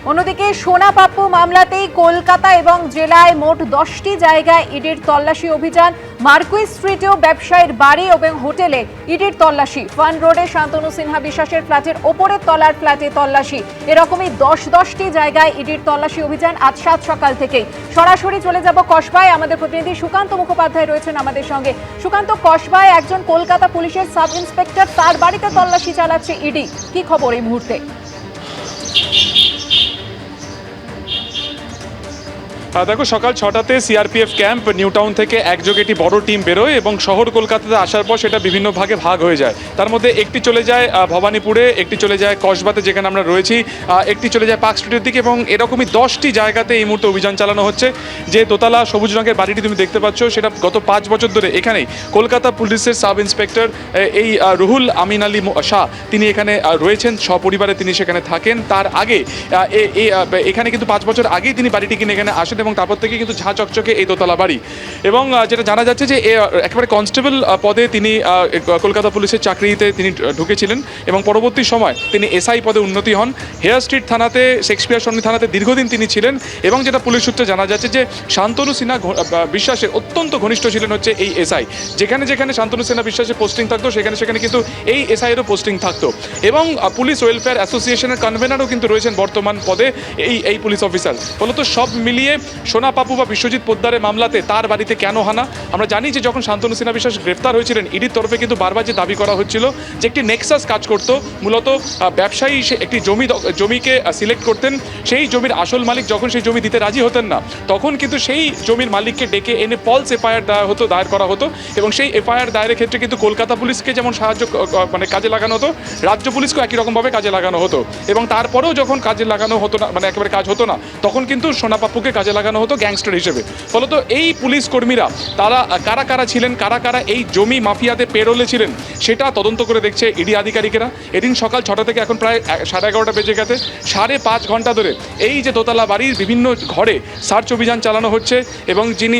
অন্যদিকে সোনা পাপ্পু মামলাতেই কলকাতা এবং জেলায় মোট 10টি জায়গায় ইডির তল্লাশি অভিযান। মার্কুইস স্ট্রিটেও ব্যবসায়ীর বাড়ি এবং হোটেলে ইডির তল্লাশি। ফান রোডে শান্তনু সিনহা বিশ্বাসের ফ্ল্যাটের ওপরের তলার ফ্ল্যাটে তল্লাশি। এরকমই 10টি জায়গায় ইডির তল্লাশি অভিযান আজ সাত সকাল থেকেই। সরাসরি চলে যাব কসবায়, আমাদের প্রতিনিধি সুকান্ত মুখোপাধ্যায় রয়েছেন আমাদের সঙ্গে। সুকান্ত, কসবায় একজন কলকাতা পুলিশের সাব ইন্সপেক্টর, তার বাড়িতে তল্লাশি চালাচ্ছে ইডি, কি খবর এই মুহূর্তে? দেখো, সকাল 6টাতে সিআরপিএফ ক্যাম্প নিউ টাউন থেকে একযোগে একটি বড় টিম বেরোয় এবং শহর কলকাতাতে আসার পর সেটা বিভিন্ন ভাগে ভাগ হয়ে যায়। তার মধ্যে একটি চলে যায় ভবানীপুরে, একটি চলে যায় কসবাতে যেখানে আমরা রয়েছি, একটি চলে যায় পার্ক স্ট্রিটের দিকে এবং এরকমই 10টি জায়গাতে এই মুহূর্তে অভিযান চালানো হচ্ছে। যে দোতলা সবুজ রঙের বাড়িটি তুমি দেখতে পাচ্ছ, সেটা গত 5 বছর ধরে এখানেই কলকাতা পুলিশের সাব ইন্সপেক্টর এই রুহুল আমিন আলী শাহ তিনি এখানে রয়েছেন, সপরিবারে তিনি সেখানে থাকেন। তার আগে এখানে কিন্তু 5 বছর আগেই তিনি বাড়িটি কিনে এখানে আসেন এবং তারপর থেকে কিন্তু ঝাঁ চকচকে এই দোতলা বাড়ি। এবং যেটা জানা যাচ্ছে যে একেবারে কনস্টেবল পদে তিনি কলকাতা পুলিশের চাকরিতে তিনি ঢুকেছিলেন এবং পরবর্তী সময় তিনি এসআই পদে উন্নতি হন। হেয়ার স্ট্রিট থানাতে, শেক্সপিয়ার সরণি থানাতে দীর্ঘদিন তিনি ছিলেন এবং যেটা পুলিশ সূত্রে জানা যাচ্ছে যে শান্তনু সিনহা বিশ্বাসের অত্যন্ত ঘনিষ্ঠ ছিলেন হচ্ছে এই এসআই। যেখানে যেখানে শান্তনু সিনহা বিশ্বাসের পোস্টিং থাকতো সেখানে সেখানে কিন্তু এই এসআইয়েরও পোস্টিং থাকতো। এবং পুলিশ ওয়েলফেয়ার অ্যাসোসিয়েশনের কনভেনারও কিন্তু রয়েছেন বর্তমান পদে এই পুলিশ অফিসার। ফলত সব মিলিয়ে সোনা পাপ্পু বা বিশ্বজিৎ পোদ্দারের মামলাতে তার বাড়িতে কেন হানা? আমরা জানি যে যখন শান্তনু সিনহা বিশ্বাস গ্রেফতার হয়েছিলেন, ইডির তরফে কিন্তু বারবার যে দাবি করা হচ্ছিল যে একটি নেক্সাস কাজ করতো, মূলত ব্যবসায়ী সে একটি জমিকে সিলেক্ট করতেন, সেই জমির আসল মালিক যখন সেই জমি দিতে রাজি হতেন না, তখন কিন্তু সেই জমির মালিককে ডেকে এনে ফলস এফআইআর দায়ের করা হতো এবং সেই এফআইআর দায়েরের ক্ষেত্রে কিন্তু কলকাতা পুলিশকে যেমন সাহায্য কাজে লাগানো হতো, রাজ্য পুলিশকেও একই রকমভাবে কাজে লাগানো হতো। এবং তারপরেও যখন কাজে লাগানো হতো না, একেবারে কাজ হতো না, তখন কিন্তু সোনা পাপ্পুকে কাজে লাগানো হতো গ্যাংস্টার হিসেবে। ফলত এই পুলিশ কর্মীরা তারা কারা কারা ছিলেন, কারা কারা এই জমি মাফিয়াতে পেরোলে ছিলেন, সেটা তদন্ত করে দেখছে ইডি আধিকারিকেরা। এদিন সকাল 6টা থেকে এখন প্রায় 11:30 বেজে গেছে। 5.5 ঘন্টা ধরে এই যে দোতলা বাড়ির বিভিন্ন ঘরে সার্চ অভিযান চালানো হচ্ছে এবং যিনি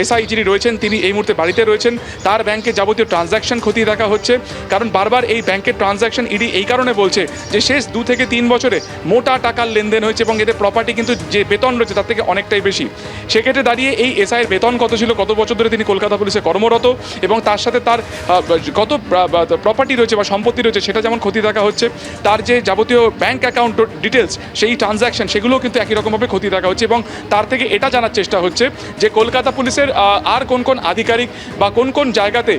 এসআই যিনি রয়েছেন তিনি এই মুহূর্তে বাড়িতে রয়েছেন। তার ব্যাংকে যাবতীয় ট্রানজ্যাকশন খতিয়ে দেখা হচ্ছে, কারণ বারবার এই ব্যাংকের ট্রানজ্যাকশন ইডি এই কারণে বলছে যে শেষ 2 থেকে 3 বছরে মোটা টাকার লেনদেন হয়েছে এবং এদের প্রপার্টি কিন্তু যে বেতন রয়েছে তার থেকে অনেকটাই বেশি। সেক্ষেত্রে দাঁড়িয়ে এই এসআইয়ের বেতন কত ছিল, কত বছর ধরে তিনি কলকাতা পুলিশে কর্মরত এবং তার সাথে তার কত প্রপার্টি রয়েছে বা সম্পত্তি রয়েছে সেটা যেমন খতিয়ে দেখা হচ্ছে। তার যে যাবতীয় ব্যাংক অ্যাকাউন্ট ডিটেলস, সেই ট্রানজ্যাকশন, সেগুলোও কিন্তু একই রকমভাবে খতিয়ে দেখা হচ্ছে এবং তার থেকে এটা জানার চেষ্টা হচ্ছে যে কলকাতা পুলিশের আর কোন কোন আধিকারিক বা কোন কোন জায়গাতে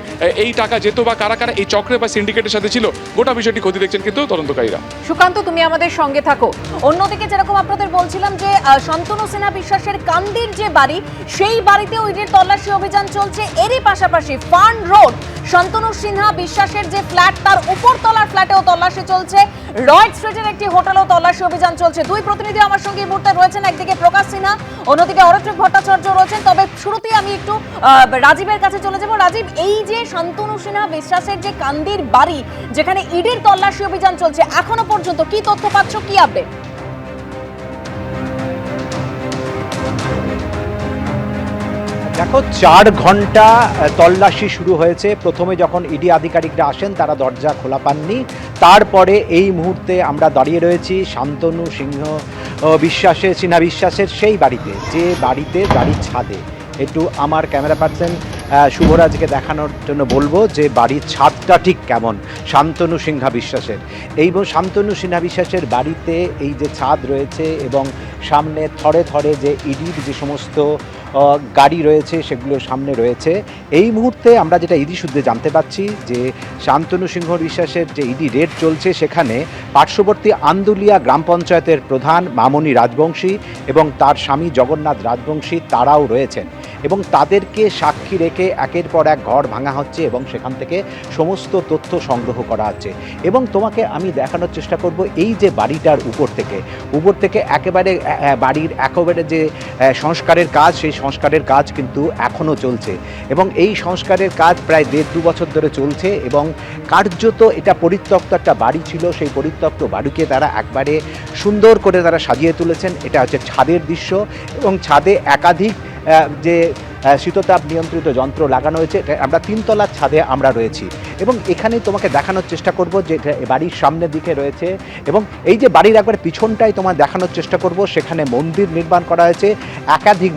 এই টাকা যেত বা কারা কারা এই চক্রে বা সিন্ডিকেটের সাথে ছিল, গোটা বিষয়টি খতিয়ে দেখছেন কিন্তু তদন্তকারীরা। সুকান্ত, তুমি আমাদের সঙ্গে থাকো। অন্যদিকে যেরকম আপনাদের বলছিলাম যে শান্তনু সিনহা বিশ্বাসের কান্দির যে বাড়ি, সেই বাড়িতেও ইডির তল্লাশি অভিযান চলছে। এরই পাশাপাশি ফান রোড শান্তনু সিনহা বিশ্বাসের যে ফ্ল্যাট, তার উপর তলার ফ্ল্যাটেও তল্লাশি চলছে। রয়েড স্ট্রিটের একটি হোটেলেও তল্লাশি অভিযান চলছে। দুই প্রতিনিধি আমার সঙ্গে এই মুহূর্তে রয়েছেন, একদিকে প্রকাশ সিনহা, অন্যদিকে অরত্রিক ভট্টাচার্য রয়েছেন। তবে শুরুতেই আমি একটু রাজীবের কাছে চলে যাব। রাজীব, এই যে শান্তনু সিনহা বিশ্বাসের যে কান্দির বাড়ি, যেখানে ইডির তল্লাশি অভিযান চলছে, এখনো পর্যন্ত কি তথ্য পাচ্ছ, কি আপডেট? দেখো, 4 ঘন্টা তল্লাশি শুরু হয়েছে। প্রথমে যখন ইডি আধিকারিকরা আসেন তারা দরজা খোলা পাননি। তারপরে এই মুহূর্তে আমরা দাঁড়িয়ে রয়েছি শান্তনু সিনহা বিশ্বাসের সেই বাড়িতে, যে বাড়িতে বাড়ির ছাদে। একটু আমার ক্যামেরা পার্সন শুভরাজকে দেখানোর জন্য বলবো যে বাড়ির ছাদটা ঠিক কেমন শান্তনু সিনহা বিশ্বাসের। এই শান্তনু সিনহা বিশ্বাসের বাড়িতে এই যে ছাদ রয়েছে এবং সামনে থরে থরে যে ইডির যে সমস্ত গাড়ি রয়েছে সেগুলো সামনে রয়েছে। এই মুহূর্তে আমরা যেটা ইডি সূত্রে জানতে পাচ্ছি যে শান্তনু সিনহা বিশ্বাসের যে ইডি রেড চলছে, সেখানে পার্শ্ববর্তী আন্দুলিয়া গ্রাম পঞ্চায়েতের প্রধান মামনি রাজবংশী এবং তার স্বামী জগন্নাথ রাজবংশী তারাও রয়েছেন এবং তাদেরকে সাক্ষী রেখে একের পর এক ঘর ভাঙা হচ্ছে এবং সেখান থেকে সমস্ত তথ্য সংগ্রহ করা হচ্ছে। এবং তোমাকে আমি দেখানোর চেষ্টা করব এই যে বাড়িটার উপর থেকে একেবারে বাড়ির একেবারে যে সংস্কারের কাজ, সেই সংস্কারের কাজ কিন্তু এখনও চলছে এবং এই সংস্কারের কাজ প্রায় 1.5-2 বছর ধরে চলছে এবং কার্যত এটা পরিত্যক্ত একটা বাড়ি ছিল। সেই পরিত্যক্ত বাড়িকে তারা একবারে সুন্দর করে তারা সাজিয়ে তুলেছেন। এটা হচ্ছে ছাদের দৃশ্য এবং ছাদে একাধিক যে শীততাপ নিয়ন্ত্রিত যন্ত্র লাগানো হয়েছে। আমরা 3 তলার ছাদে আমরা রয়েছি এবং এখানেই তোমাকে দেখানোর চেষ্টা করব যে বাড়ির সামনের দিকে রয়েছে এবং এই যে বাড়ির একবার পিছনটাই তোমার দেখানোর চেষ্টা করব, সেখানে মন্দির নির্মাণ করা হয়েছে, একাধিক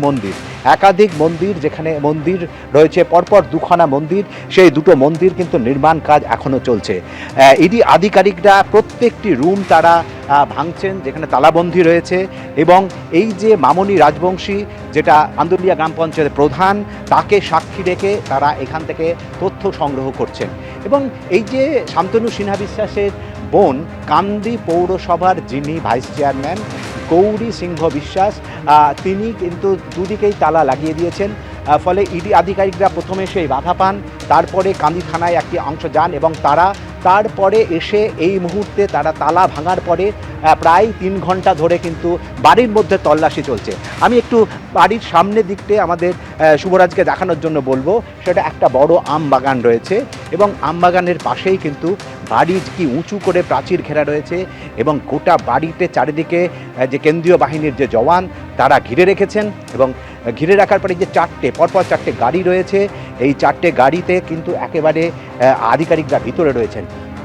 মন্দির, যেখানে মন্দির রয়েছে পরপর দুখানা মন্দির, সেই দুটো মন্দির কিন্তু নির্মাণ কাজ এখনও চলছে। ইডি আধিকারিকরা প্রত্যেকটি রুম তারা ভাঙছেন যেখানে তালাবন্ধি রয়েছে এবং এই যে মামনি রাজবংশী, যেটা আন্দুলিয়া গ্রাম পঞ্চায়েতের প্রধান, তাকে সাক্ষী রেখে তারা এখান থেকে তথ্য সংগ্রহ করছেন। এবং এই যে শান্তনু সিনহা বিশ্বাসের বোন, কান্দি পৌরসভার যিনি ভাইস চেয়ারম্যান গৌরী সিংহ বিশ্বাস, তিনি কিন্তু দুদিকেই তালা লাগিয়ে দিয়েছেন। ফলে ইডি আধিকারিকরা প্রথমে সেই বাধা পান, তারপরে কান্দি থানায় একটি অংশ যান এবং তারপরে এসে এই মুহূর্তে তারা তালা ভাঙার পরে প্রায় 3 ঘন্টা ধরে কিন্তু বাড়ির মধ্যে তল্লাশি চলছে। আমি একটু বাড়ির সামনের দিকতে আমাদের শুভরাজকে দেখানোর জন্য বলবো। সেটা একটা বড় আম বাগান রয়েছে এবং আম বাগানের পাশেই কিন্তু বাড়ির কি উঁচু করে প্রাচীর ঘেরা রয়েছে এবং গোটা বাড়িতে চারিদিকে যে কেন্দ্রীয় বাহিনীর যে জওয়ান তারা ঘিরে রেখেছেন এবং ঘিরে রাখার পরে যে পরপর চারটে গাড়ি রয়েছে, এই 4টে গাড়িতে কিন্তু একেবারে আধিকারিকরা ভিতরে রয়েছেন।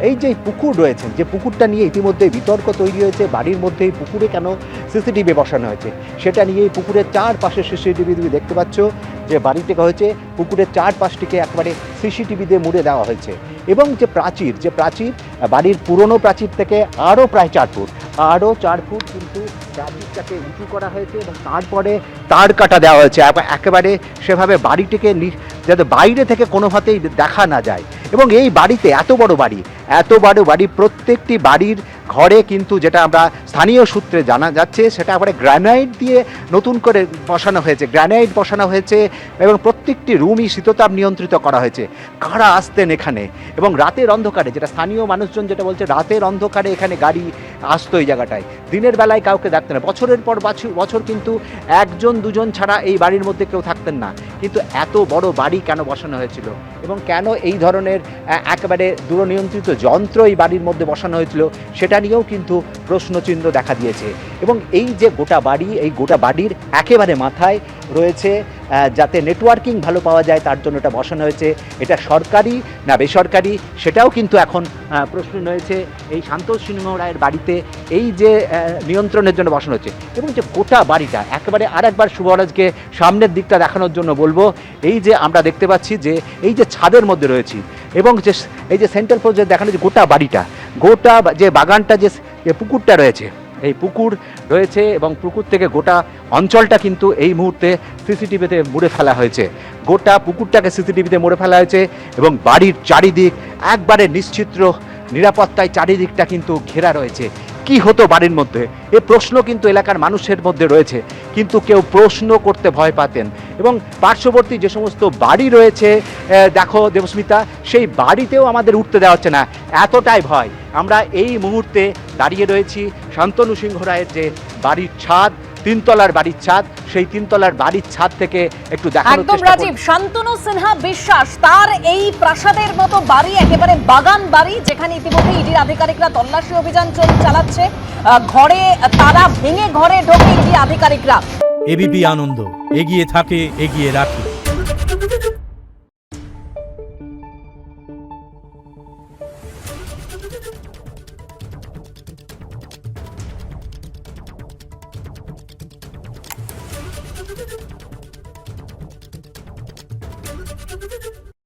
এই যে পুকুর রয়েছেন, যে পুকুরটা নিয়ে ইতিমধ্যে বিতর্ক তৈরি হয়েছে, বাড়ির মধ্যে এই পুকুরে কেন সিসিটিভি বসানো হয়েছে সেটা নিয়ে এই পুকুরের চারপাশে সিসিটিভি তুমি দেখতে পাচ্ছ যে বাড়িতে হয়েছে, পুকুরের চারপাশটিকে একেবারে সিসিটিভি দিয়ে মুড়ে দেওয়া হয়েছে। এবং যে প্রাচীর বাড়ির পুরনো প্রাচীর থেকে আরও প্রায় 4 ফুট কিন্তু প্রাচীরটাকে উঁচু করা হয়েছে এবং তারপরে তার কাটা দেওয়া হয়েছে একেবারে সেভাবে বাড়িটিকে যাতে বাইরে থেকে কোনোভাবেই দেখা না যায়। এবং এই বাড়িতে এত বড় বাড়ি প্রত্যেকটি বাড়ির ঘরে কিন্তু যেটা আমরা স্থানীয় সূত্রে জানা যাচ্ছে সেটা আবার গ্রানাইট দিয়ে নতুন করে বসানো হয়েছে এবং প্রত্যেকটি রুমই শীততাপ নিয়ন্ত্রিত করা হয়েছে। কারা আসতেন এখানে এবং রাতের অন্ধকারে, যেটা স্থানীয় মানুষজন যেটা বলছে, রাতের অন্ধকারে এখানে গাড়ি আসতো এই জায়গাটায়, দিনের বেলায় কাউকে দেখতেন না। বছরের পর বছর কিন্তু 1-2 ছাড়া এই বাড়ির মধ্যে কেউ থাকতেন না। কিন্তু এত বড় বাড়ি কেন বসানো হয়েছিল এবং কেন এই ধরনের একেবারে দূরনিয়ন্ত্রিত যন্ত্র এই বাড়ির মধ্যে বসানো হয়েছিল সেটা নিয়েও কিন্তু প্রশ্নচিহ্ন দেখা দিয়েছে। এবং এই যে গোটা বাড়ির একেবারে মাথায় রয়েছে যাতে নেটওয়ার্কিং ভালো পাওয়া যায় তার জন্য এটা বসানো হয়েছে। এটা সরকারি না বেসরকারি সেটাও কিন্তু এখন প্রশ্ন রয়েছে এই শান্তনু সিংহ রায়ের বাড়িতে, এই যে নিয়ন্ত্রণের জন্য বসানো হচ্ছে। এবং যে গোটা বাড়িটা একেবারে আরেকবার শুভরাজকে সামনের দিকটা দেখানোর জন্য বলবো। এই যে আমরা দেখতে পাচ্ছি যে এই যে ছাদের মধ্যে রয়েছি এবং যে এই যে সেন্ট্রাল প্রজেক্ট দেখানো, যে গোটা যে বাগানটা, যে পুকুরটা রয়েছে, এই পুকুর রয়েছে এবং পুকুর থেকে গোটা অঞ্চলটা কিন্তু এই মুহূর্তে সিসিটিভিতে মুড়ে ফেলা হয়েছে। গোটা পুকুরটাকে সিসিটিভিতে মুড়ে ফেলা হয়েছে এবং বাড়ির চারিদিক একবারে নিশ্চিত্র নিরাপত্তায় চারিদিকটা কিন্তু ঘেরা রয়েছে। কি হতো বাড়ির মধ্যে, এ প্রশ্ন কিন্তু এলাকার মানুষের মধ্যে রয়েছে, কিন্তু কেউ প্রশ্ন করতে ভয় পাতেন। এবং পার্শ্ববর্তী যে সমস্ত বাড়ি রয়েছে দেখো দেবস্মিতা, সেই বাড়িতেও আমাদের উঠতে দেওয়া হচ্ছে না, এতটাই ভয়। আমরা এই মুহূর্তে দাঁড়িয়ে রয়েছি শান্তনু সিংহ রায়ের যে বাড়ির ছাদ, 3 তলার বাড়ির ছাদ, সেই 3 তলার বাড়ির ছাদ থেকে একটু দেখানোর চেষ্টা করব। রাজীব, শান্তনু সিনহা বিশ্বাস তার এই প্রাসাদের মতো বাড়ি, একেবারে বাগান বাড়ি, যেখানে ইতিমধ্যে ইডির আধিকারিকরা তল্লাশি অভিযান চালাচ্ছে, ঘরে তারা ভেঙে ঘরে ঢোকে ইডি আধিকারিকরা। এবিপি আনন্দ, এগিয়ে থাকে, এগিয়ে রাখে।